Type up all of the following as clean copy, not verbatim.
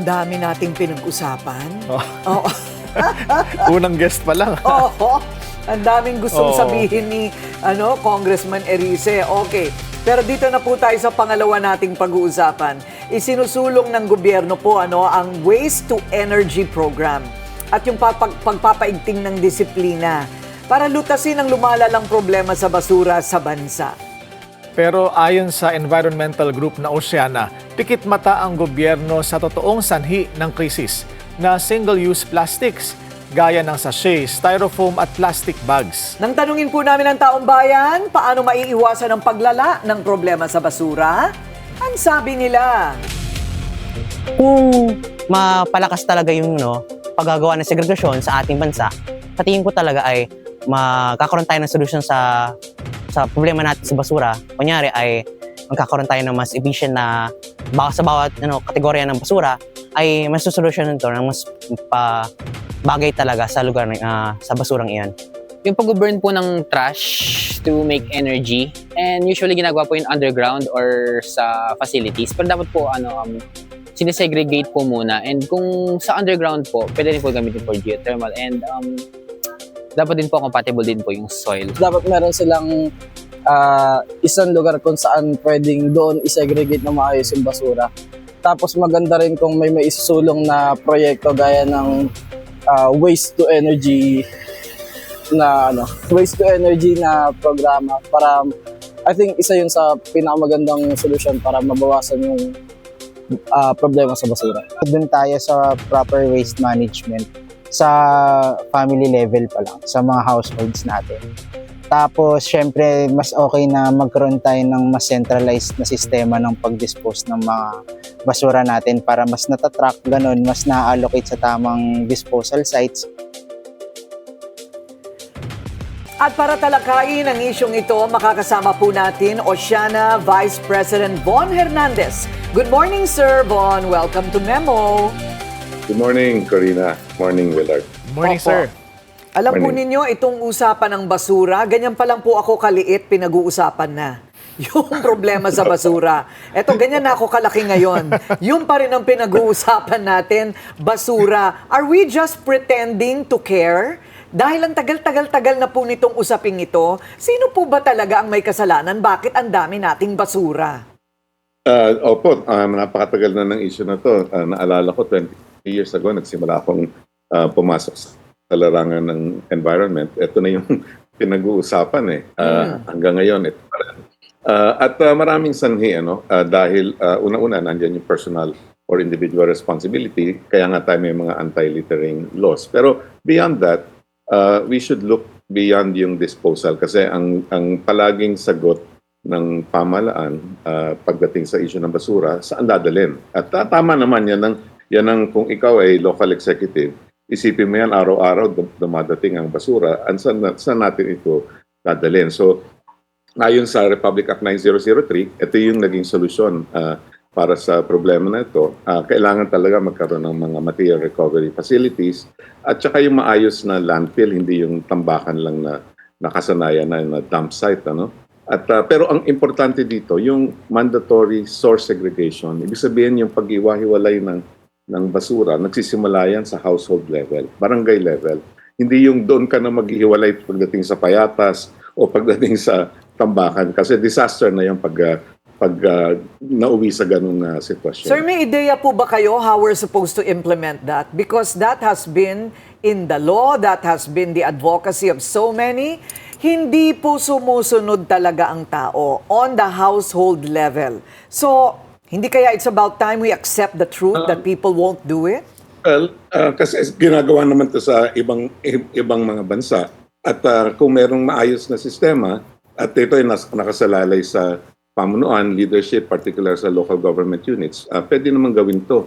Ang dami nating pinag-usapan. Oh. Oo. Unang guest pa lang. Oo. Ang daming gustong Oo. sabihin ni Congressman Erice. Okay. Pero dito na po tayo sa pangalawa nating pag-uusapan. Isinusulong ng gobyerno po ang Waste to Energy Program at yung pagpapaigting ng disiplina para lutasin ang lumalalang problema sa basura sa bansa. Pero ayon sa environmental group na Oceana, pikit mata ang gobyerno sa totoong sanhi ng krisis na single-use plastics, gaya ng sachet, styrofoam at plastic bags. Nang tanungin po namin ang taong bayan, paano maiiwasan ang paglala ng problema sa basura? Ang sabi nila, kung mapalakas talaga yung paggagawa ng segregasyon sa ating bansa, patingin ko talaga ay magkakaroon tayo ng solusyon sa problema natin sa basura. Kunyari ay magkakaroon tayo ng mas efficient na sa bawat kategorya ng basura ay mas solusyon nito ng mas bagay talaga sa lugar sa basurang iyon. Yung pag-burn po ng trash to make energy, and usually ginagawa po yun underground or sa facilities, pero dapat po sinesegregate po muna, and kung sa underground po, pwede rin po gamitin for geothermal, and dapat din po compatible din po yung soil. Dapat meron silang isang lugar kung saan pwedeng doon isegregate na maayos yung basura. Tapos maganda rin kung may isusulong na proyekto gaya ng waste to energy na programa para I think isa yun sa pinakamagandang solusyon para mabawasan yung problema sa basura. Doon tayo sa proper waste management sa family level pa lang, sa mga households natin. Tapos, syempre, mas okay na magkaroon tayo ng mas centralized na sistema ng pag-dispose ng mga basura natin para mas natatrack, ganun, mas na-allocate sa tamang disposal sites. at para talakayin ang isyong ito, makakasama po natin Oceana Vice President Von Hernandez. Good morning, Sir Von. Welcome to Memo. Good morning, Corina. Morning, Willard. Morning, Opo. sir. Alam po Morning. ninyo, itong usapan ng basura, ganyan pa lang po ako kaliit, pinag-uusapan na. Yung problema sa basura. Eto, ganyan na ako kalaki ngayon. Yung pa rin ang pinag-uusapan natin, basura. Are we just pretending to care? Dahil ang tagal-tagal-tagal na po nitong usaping ito, sino po ba talaga ang may kasalanan? Bakit ang dami nating basura? Opo, napakatagal na ng issue na to. Naalala ko, 20 years ago, nagsimula akong pumasok sa larangan ng environment. Ito na yung pinag-uusapan eh. Hanggang ngayon, ito pa rin. At maraming sanhi, dahil una-una, nandiyan yung personal or individual responsibility, kaya nga tayo may mga anti-littering laws. Pero beyond that, we should look beyond yung disposal kasi ang palaging sagot ng pamahalaan pagdating sa issue ng basura, saan dadalhin? At tama naman yan ang kung ikaw ay local executive, isipin mo yan araw-araw dumadating ang basura, saan natin ito dadalhin? So, ayon sa Republic Act 9003, ito yung naging solusyon para sa problema na ito. Kailangan talaga magkaroon ng mga material recovery facilities at saka yung maayos na landfill, hindi yung tambakan lang na nakasanayan na dump site. At, pero ang importante dito, yung mandatory source segregation, ibig sabihin yung pag-iwa-hiwalay ng basura, nagsisimula yan sa household level, barangay level. Hindi yung doon ka na mag-ihiwalay pagdating sa payatas o pagdating sa tambakan kasi disaster na yung pag nauwi sa ganung sitwasyon. Sir, may ideya po ba kayo how we're supposed to implement that? Because that has been in the law, that has been the advocacy of so many. Hindi po sumusunod talaga ang tao on the household level. So, hindi kaya it's about time we accept the truth that people won't do it? Well, kasi ginagawa naman to sa ibang mga bansa. At kung merong maayos na sistema, at ito ay nakasalalay sa pamunuan, leadership, particular sa local government units, pwede naman gawin to.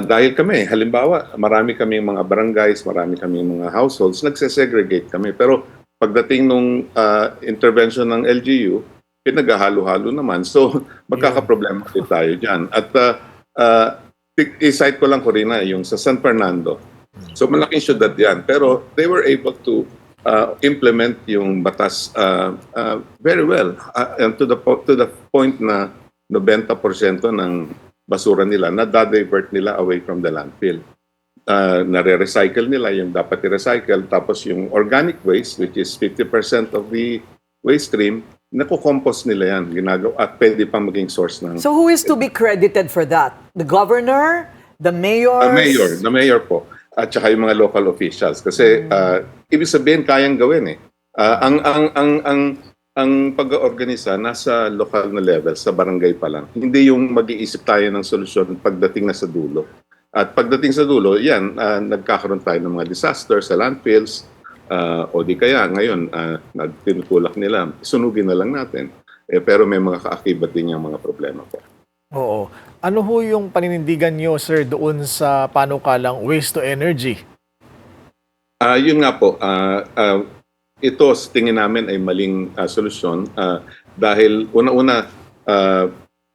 Dahil kami, halimbawa, marami kami mga barangays, marami kami mga households, nagsesegregate kami. Pero pagdating nung intervention ng LGU, pinaghahalo-halo naman. So, magkakaproblema ulit tayo dyan. At i-cite ko lang, Corina, yung sa San Fernando. So, malaking syudad yan. Pero they were able to implement yung batas very well. And to the point na 90% ng basura nila, na-divert nila away from the landfill. Nare-recycle nila yung dapat i-recycle, tapos yung organic waste, which is 50% of the waste stream, nakukompose nila yan, ginagawa, at pwede pang maging source ng... So who is to be credited for that? The governor? The mayor? The mayor po. At saka yung mga local officials. Kasi ibig sabihin, kayang gawin eh. Ang pag-organisa nasa local na level, sa barangay pa lang. Hindi yung mag-iisip tayo ng solusyon pagdating na sa dulo. At pagdating sa dulo, yan, nagkakaroon tayo ng mga disaster sa landfills, o di kaya ngayon, tinutulak nila, sunugin na lang natin. Pero may mga kaakibat din yung mga problema po. Oo. Ano ho yung paninindigan nyo, sir, doon sa panukalang waste to energy? Yun nga po, ito sa tingin namin ay maling solusyon dahil una-una,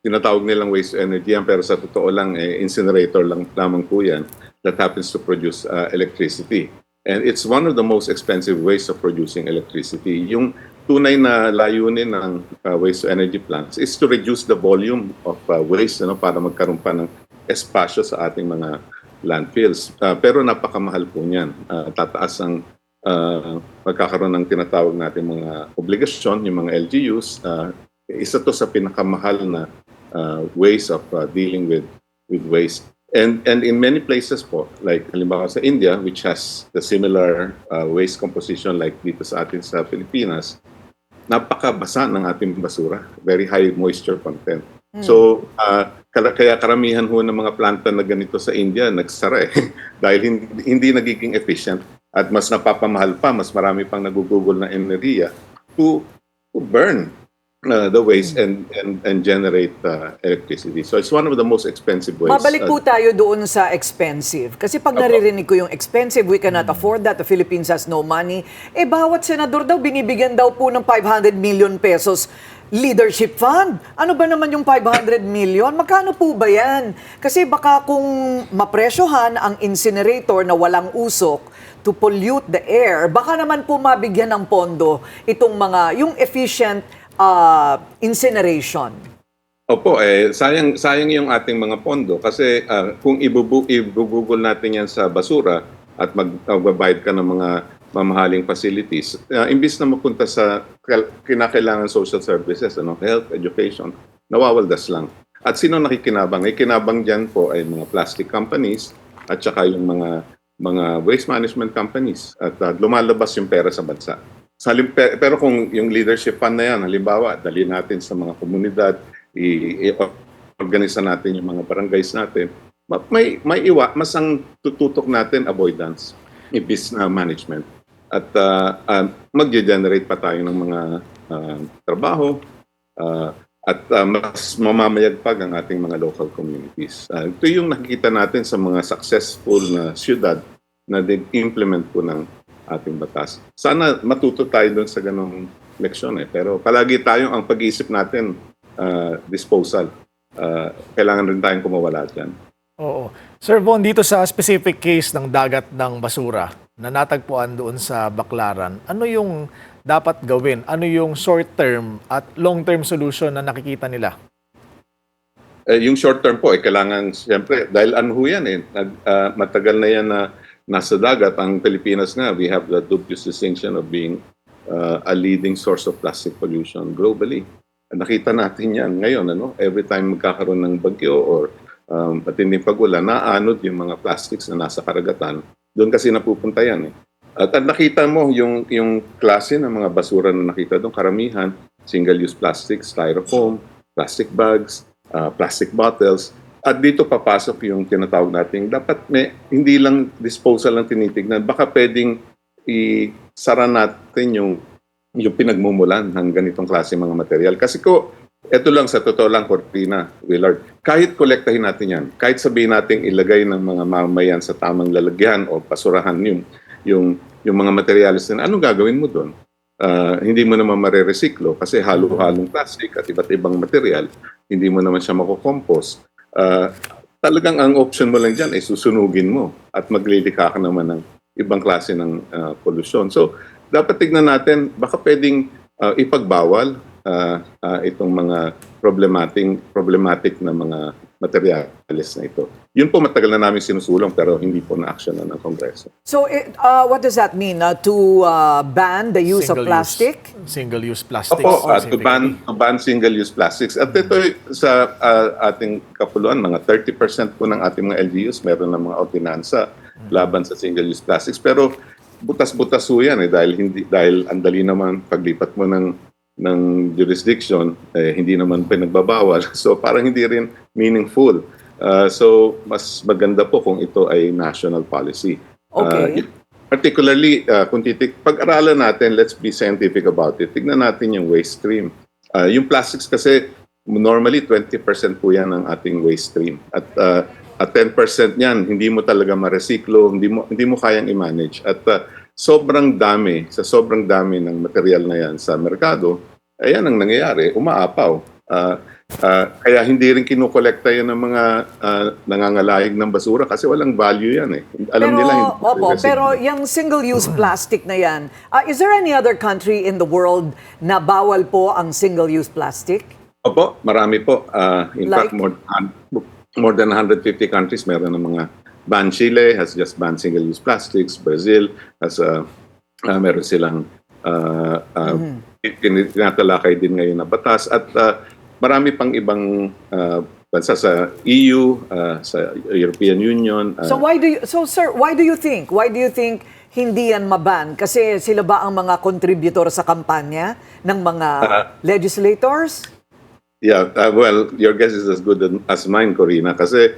tinatawag nilang waste to energy yan, pero sa totoo lang, incinerator lang lamang po yan that happens to produce electricity. And it's one of the most expensive ways of producing electricity. Yung tunay na layunin ng waste to energy plants is to reduce the volume of waste para magkaroon pa ng espasyo sa ating mga landfills. Pero napakamahal po niyan. Tataas ang magkakaroon ng tinatawag natin mga obligasyon, yung mga LGUs. Isa to sa pinakamahal na ways of dealing with waste. And in many places po, like halimbawa sa India, which has the similar waste composition like dito sa atin sa Pilipinas, napakabasa ng ating basura. Very high moisture content. So, kaya karamihan ho ng mga planta na ganito sa India nagsara dahil hindi nagiging efficient at mas napapamahal pa, mas marami pang nagugugol na enerhiya to burn the waste and generate electricity. So it's one of the most expensive ways. Mabalik po tayo doon sa expensive. Kasi pag naririnig ko yung expensive, we cannot afford that, the Philippines has no money. Bawat senador daw, binibigyan daw po ng 500 million pesos leadership fund. Ano ba naman yung 500 million? Magkano po ba yan? Kasi baka kung mapresyohan ang incinerator na walang usok to pollute the air, baka naman po mabigyan ng pondo itong mga, yung efficient incineration. Opo, sayang yung ating mga pondo kasi kung ibubugol natin yan sa basura at magbabayad ka ng mga mamahaling facilities, imbis na mapunta sa kinakailangan social services, health, education, nawawaldas lang. At sino nakikinabang? Kinabang dyan po ay mga plastic companies at saka yung mga waste management companies at lumalabas yung pera sa bansa. Pero kung yung leadership fund na yan, halimbawa, dali natin sa mga komunidad, i-organisa natin yung mga barangays natin, mas ang tututok natin avoidance, ibis na management. At mag-generate pa tayo ng mga trabaho at mas mamamayagpag ang ating mga local communities. Ito yung nakikita natin sa mga successful na syudad na implement po ng ating batas. Sana matuto tayo doon sa ganong leksyon pero palagi tayong ang pag-iisip natin disposal. Kailangan rin tayong kumawala dyan. Oo. Sir Von, dito sa specific case ng dagat ng basura na natagpuan doon sa Baclaran, ano yung dapat gawin? Ano yung short-term at long-term solution na nakikita nila? Yung short-term po, kailangan siyempre, dahil anho yan matagal na yan na nasa dagat. Ang Pilipinas nga, we have the dubious distinction of being a leading source of plastic pollution globally. Nakita natin yan ngayon, every time magkakaroon ng bagyo or matinding pag-ulan, naanod yung mga plastics na nasa karagatan. Doon kasi napupunta yan. At nakita mo yung klase ng mga basura na nakita doon, karamihan, single-use plastics, styrofoam, plastic bags, plastic bottles. At dito papasok yung tinatawag natin, dapat hindi lang disposal lang tinitignan, baka pwedeng isara natin yung pinagmumulan ng ganitong klase mga material. Kasi ito lang sa totoo lang, Cortina, Willard, kahit kolektahin natin yan, kahit sabihin natin ilagay ng mga mamamayan sa tamang lalagyan o basurahan yung mga materials na, anong gagawin mo doon? Hindi mo naman mareresiklo kasi halo-halong plastic at iba't ibang material, hindi mo naman siya makukompose. Talagang ang option mo lang dyan ay susunugin mo at maglilika ka naman ng ibang klase ng pollution. So, dapat tignan natin, baka pwedeng ipagbawal itong mga problematic na mga materials na ito. Yun po matagal na namin sinusulong pero hindi po na-action na ng Kongreso. So, what does that mean? To ban the use of plastic? Single-use plastics. Opo, to specifically. ban single-use plastics. At ito sa ating kapuluan, mga 30% po ng ating mga LGUs meron ng mga ordinansa laban sa single-use plastics. Pero butas-butas po yan dahil ang dali naman paglipat mo ng jurisdiction, hindi naman pinagbabawal. So parang hindi rin meaningful. So mas maganda po kung ito ay national policy. Okay. Particularly, kung pag-aralan natin, let's be scientific about it. Tignan natin yung waste stream. Yung plastics kasi, normally 20% po yan ang ating waste stream. At 10% yan, hindi mo talaga ma-recyclo, hindi mo kayang i-manage. At sobrang dami ng material na yan sa merkado, ayan ang nangyayari, umaapaw. Kaya hindi rin kinukolekta yan ng mga nangangalayag ng basura kasi walang value yan eh. Alam nila hindi. Pero yung single-use plastic na yan, is there any other country in the world na bawal po ang single-use plastic? Opo, marami po. In Like? fact, more than 150 countries meron ng mga ban. Chile has just banned single-use plastics. Brazil has meron silang tinatalakay din ngayon na batas. At marami pang ibang bansa sa EU, sa European Union. So sir, why do you think hindi yan maban? Kasi sila ba ang mga contributor sa kampanya ng mga legislators? Yeah, well, your guess is as good as mine, Corina, kasi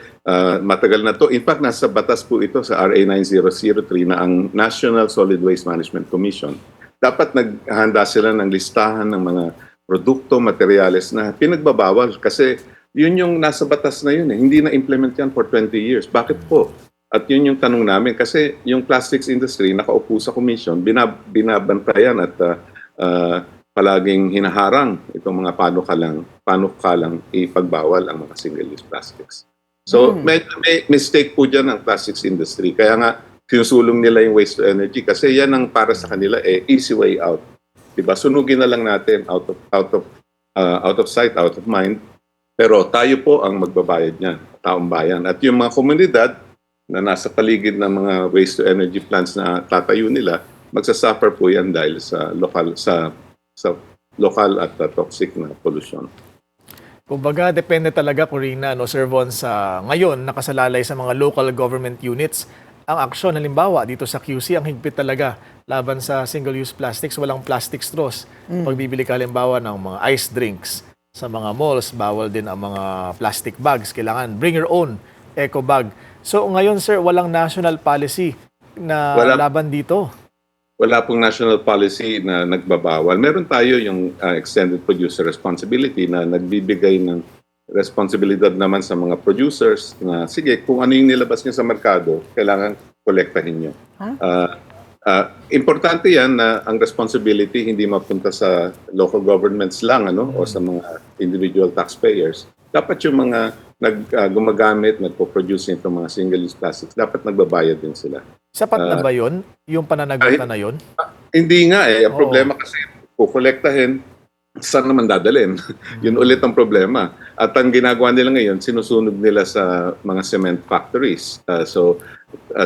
matagal na to. In fact, nasa batas po ito sa RA 9003 na ang National Solid Waste Management Commission. Dapat naghanda sila ng listahan ng mga produkto, materyales na pinagbabawal kasi yun yung nasa batas na yun eh. Hindi na-implement yan for 20 years. Bakit po? At yun yung tanong namin kasi yung plastics industry nakaupo sa commission, binabantayan at palaging hinaharang itong mga panukalang ipagbawal ang mga single-use plastics. So may mistake po dyan ang plastics industry. Kaya nga sinusulong nila yung waste to energy kasi yan ang para sa kanila easy way out. Diba? Sunugin na lang natin out of sight, out of mind. Pero tayo po ang magbabayad niyan, taong bayan. At yung mga komunidad na nasa paligid ng mga waste to energy plants na tatayo nila, magsasuffer po yan dahil sa local at toxic na pollution. Kumbaga, depende talaga, Corina, Sir Von, sa ngayon nakasalalay sa mga local government units ang aksyon. Halimbawa, dito sa QC, ang higpit talaga laban sa single-use plastics, walang plastic straws. Pagbibili ka halimbawa ng mga ice drinks sa mga malls, bawal din ang mga plastic bags. Kailangan bring your own eco bag. So ngayon, sir, walang national policy na laban dito. Wala pong national policy na nagbabawal. Meron tayo yung extended producer responsibility na nagbibigay ng responsibilidad naman sa mga producers na sige, kung ano yung nilabas nyo sa merkado, kailangan kolektahin nyo. Importante yan na ang responsibility hindi mapunta sa local governments lang o sa mga individual taxpayers. Dapat yung mga gumagamit, nagpo-produce nito mga single-use plastics, dapat nagbabayad din sila. Sapat na ba yun? Yung pananagutan na yun? Hindi nga eh. Ang problema kasi, kukolektahin, saan naman dadalhin? Yun ulit ang problema. At ang ginagawa nila ngayon, sinusunod nila sa mga cement factories.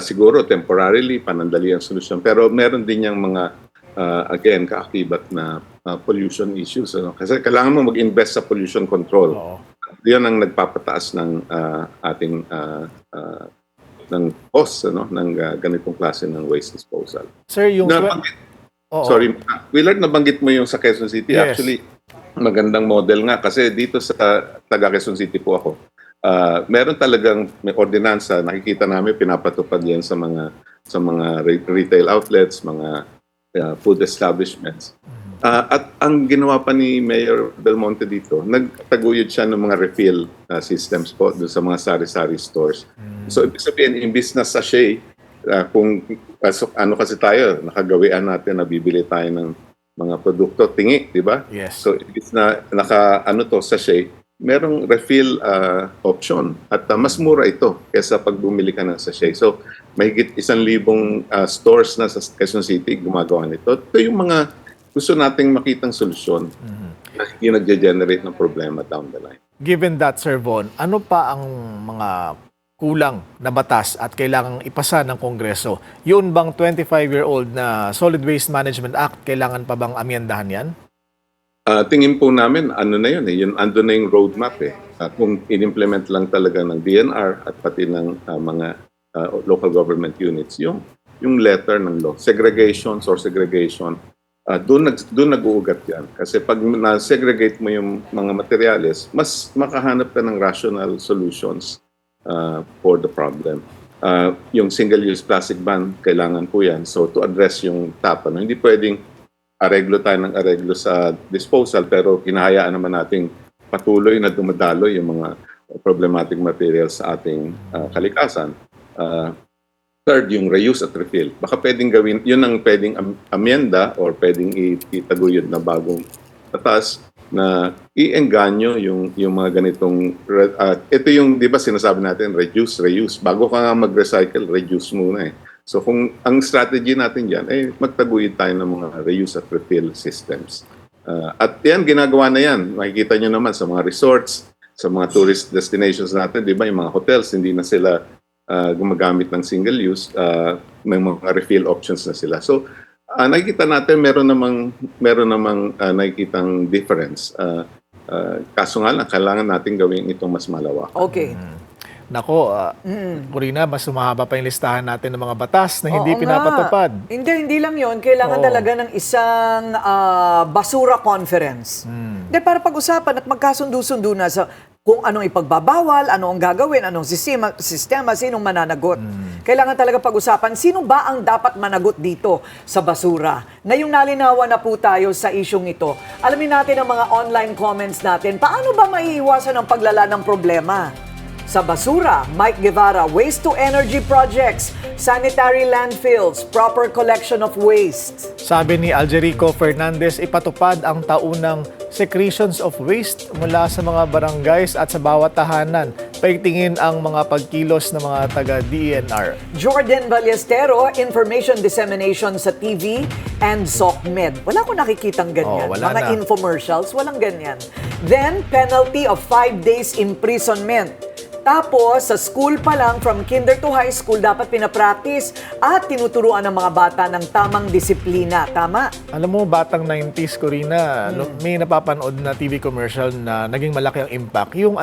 Siguro temporarily, panandali ang solusyon. Pero meron din yung mga, again, kaakibat na pollution issues. Kasi kailangan mo mag-invest sa pollution control. Oo. Yan ang nagpapataas ng ating ng cost ng ganitong klase ng waste disposal. Sir, yung... Sorry, Willard, nabanggit mo yung sa Quezon City. Yes. Actually, magandang model nga kasi dito sa taga Quezon City po ako. Meron talagang may ordinansa, nakikita namin pinapatupad yan sa mga retail outlets, mga food establishments. At ang ginawa pa ni Mayor Belmonte dito, nagtaguyod siya ng mga refill systems po doon sa mga sari-sari stores. So, ibig sabihin, imbis na sachet, kung ano kasi tayo, nakagawian natin na bibili tayo ng mga produkto, tingi, di ba? Yes. So, imbis na sachet, merong refill option. At mas mura ito kaysa pag bumili ka ng sachet. So, mahigit 1,000 stores na sa Quezon City gumagawa nito. Ito yung mga gusto nating makitang solusyon. yung nagge-generate ng problema down the line. Given that, Sir Von, ano pa ang mga kulang na batas at kailangang ipasa ng Kongreso? Yun bang 25-year-old na Solid Waste Management Act, kailangan pa bang amyendahan yan? Tingin po namin, ano na yun yun, ando na yung roadmap kung in-implement lang talaga ng DNR at pati ng mga local government units, yung letter ng law, segregation, source segregation, doon nag-uugat yan. Kasi pag na-segregate mo yung mga materyales, mas makahanap ka ng rational solutions for the problem. Yung single-use plastic ban, kailangan po yan. So to address yung tapon, hindi pwedeng areglo tayo ng areglo sa disposal pero hinahayaan naman nating patuloy na dumadalo yung mga problematic materials sa ating kalikasan. Third, yung reuse at refill. Baka pwedeng gawin, yun ang pwedeng amyenda or pwedeng itaguyod na bagong batas na iengganyo yung mga ganitong, ito yung, di ba sinasabi natin, reduce, reuse. Bago ka nga mag-recycle, reduce muna eh. So kung ang strategy natin dyan, magtaguyod tayo ng mga reuse at refill systems. At yan, ginagawa na yan. Makikita nyo naman sa mga resorts, sa mga tourist destinations natin, di ba yung mga hotels, hindi na sila gumagamit ng single use, may mga refill options na sila. So nakikita natin meron namang nakikitang difference. Kaso nga lang, kailangan natin gawin itong mas malawak. Okay. Nako, Corina, mas sumahaba pa yung listahan natin ng mga batas na hindi Oo pinapatupad. nga. Hindi lang yon. Kailangan talaga ng isang basura conference. Para pag-usapan at magkasundo-sundo na sa kung anong ipagbabawal, ano ang gagawin, anong sistema, sinong mananagot. Kailangan talaga pag-usapan, sino ba ang dapat managot dito sa basura? Ngayong nalinawan na po tayo sa isyong ito, alamin natin ang mga online comments natin. Paano ba maiiwasan ang paglala ng problema? Sa basura, Mike Guevara, waste to energy projects, sanitary landfills, proper collection of waste. Sabi ni Aljerico Fernandez, ipatupad ang taunang secretions of waste mula sa mga barangays at sa bawat tahanan. Paigtingin ang mga pagkilos ng mga taga-DENR. Jordan Ballestero, information dissemination sa TV and SOCMED. Wala ko nakikitang ganyan. Wala mga na. infomercials, walang ganyan. Then, penalty of 5 days imprisonment. Tapos, sa school pa lang, from kinder to high school, dapat pinapractice at tinuturuan ng mga bata ng tamang disiplina. Tama? Alam mo, batang 90s, Corina, may napapanood na TV commercial na naging malaki ang impact. Yung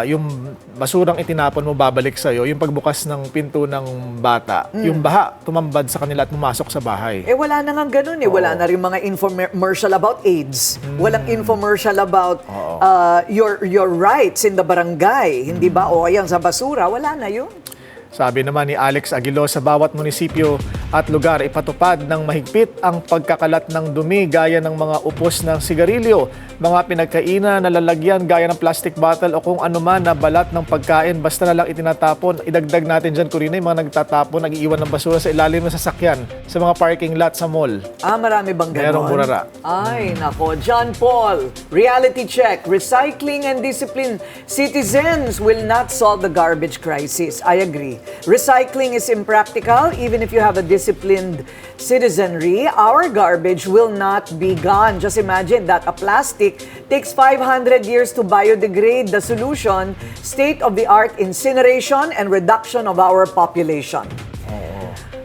yung basurang itinapon mo babalik sa'yo, yung pagbukas ng pinto ng bata, yung baha tumambad sa kanila at pumasok sa bahay. Wala na nga ganun eh. Wala na rin mga infomercial about AIDS. Walang infomercial about your rights in the barangay. Hindi ba? O ayan, sa basura, wala na yun. Sabi naman ni Alex Aguilo, sa bawat munisipyo at lugar ipatupad ng mahigpit ang pagkakalat ng dumi gaya ng mga upos ng sigarilyo, mga pinagkainan na lalagyan gaya ng plastic bottle o kung anuman na balat ng pagkain, basta na lang itinatapon. Idagdag natin dyan, Corina, yung mga nagtatapon, nag-iwan ng basura sa ilalim ng sasakyan, sa mga parking lot sa mall. Marami bang ganon? Merong burara. Ay, nako. John Paul, reality check. Recycling and discipline. Citizens will not solve the garbage crisis. I agree. Recycling is impractical. Even if you have a disciplined citizenry, our garbage will not be gone. Just imagine that a plastic takes 500 years to biodegrade. The solution, state-of-the-art incineration and reduction of our population.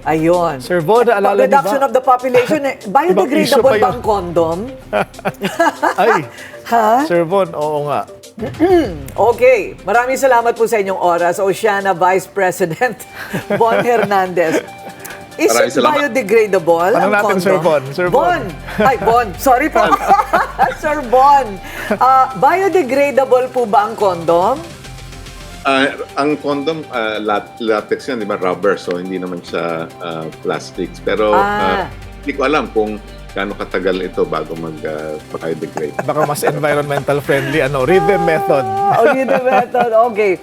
Ayun. Sir Von, naalala niyo ba? Reduction of the population. issue Biodegradable pa yun. ba ang condom? Ay, Ha? Sir Von, oo nga. Okay. Maraming salamat po sa inyong oras. Oceana Vice President Von Hernandez. Is Maraming it salamat. biodegradable Tanong ang natin, condom? Sir Von. Sir Von. Ay, Von. Sorry po. Sir Von. Biodegradable po ba ang condom? Ang condom, latex yan, di ba? Rubber, so hindi naman siya plastics. Pero hindi ko alam kung gaano katagal ito bago mag-biodegrade. Baka mas environmental friendly, rhythm method. Rhythm method. Okay.